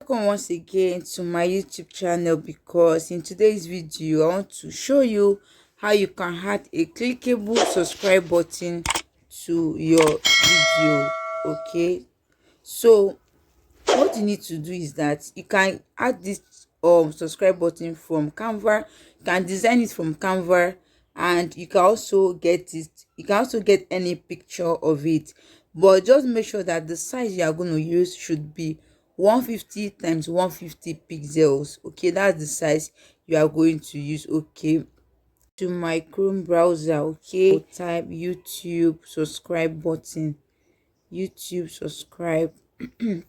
Welcome once again to my YouTube channel, because in today's video I want to show you how you can add a clickable subscribe button to your video. Okay, so what you need to do is that you can add this subscribe button from Canva. You can design it from Canva, and you can also get it, you can also get any picture of it, but just make sure that the size you are going to use should be 150 times 150 pixels. Okay, that's the size you are going to use. Okay, to my Chrome browser. Okay, type YouTube subscribe button, YouTube subscribe. You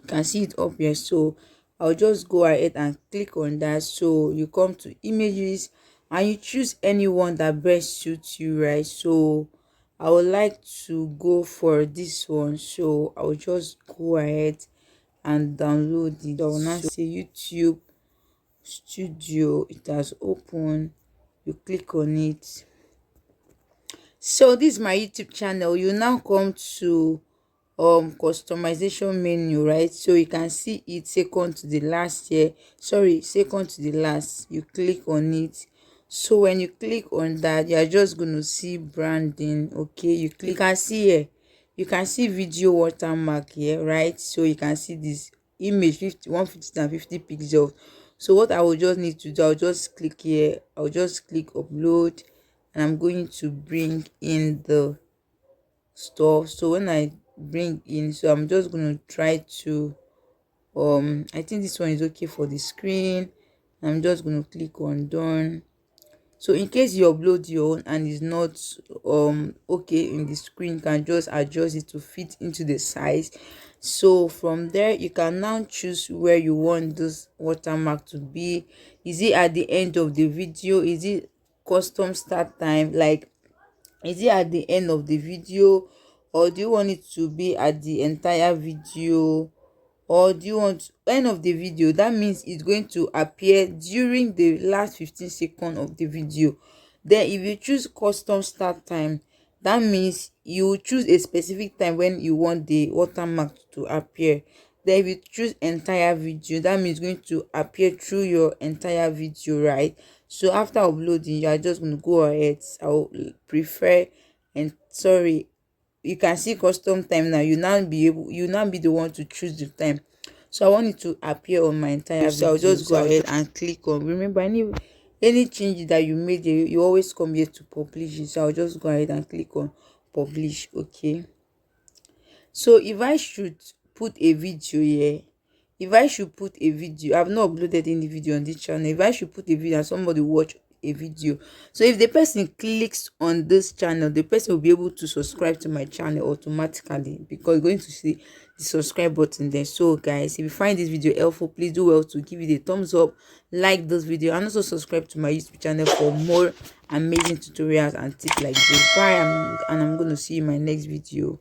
can see it up here, so I'll just go ahead and click on that. So you come to images and you choose any one that best suits you, right? So I would like to go for this one, so I'll just go ahead and download it. I will now say YouTube Studio. It has opened. You click on it. So this is my YouTube channel. You now come to customization menu, right? So you can see it second to the last here, sorry, second to the last. You click on it. So when you click on that, you are just going to see branding. Okay, you click, you can see here, you can see video watermark here, right? So you can see this image 150 and 50 pixels. So what I will just need to do, I'll just click here, I'll just click upload, and I'm going to bring in the stuff. So when I bring in, so I'm just going to try to I think this one is okay for the screen. I'm just going to click on done. So in case you upload your own and it's not okay in the screen, you can just adjust it to fit into the size. So from there you can now choose where you want this watermark to be. Is it at the end of the video? Is it custom start time? Like, is it at the end of the video, or do you want it to be at the entire video, or do you want end of the video? That means it's going to appear during the last 15 seconds of the video. Then if you choose custom start time, that means you choose a specific time when you want the watermark to appear. Then if you choose entire video, that means it's going to appear through your entire video, right? So after uploading, you are just going to go ahead. I'll prefer, and sorry, you can see custom time now. You now be the one to choose the time. So I want it to appear on my entire video. So I'll just go ahead and click on, remember, any changes that you made, you always come here to publish it. So I'll just go ahead and click on publish. Okay, so if I should put a video here, if I should put a video, I've not uploaded any video on this channel. If I should put a video and somebody watch a video, so if the person clicks on this channel, the person will be able to subscribe to my channel automatically, because going to see the subscribe button there. So guys, if you find this video helpful, please do well to give it a thumbs up, like this video, and also subscribe to my YouTube channel for more amazing tutorials and tips like this. Bye, and I'm going to see you in my next video.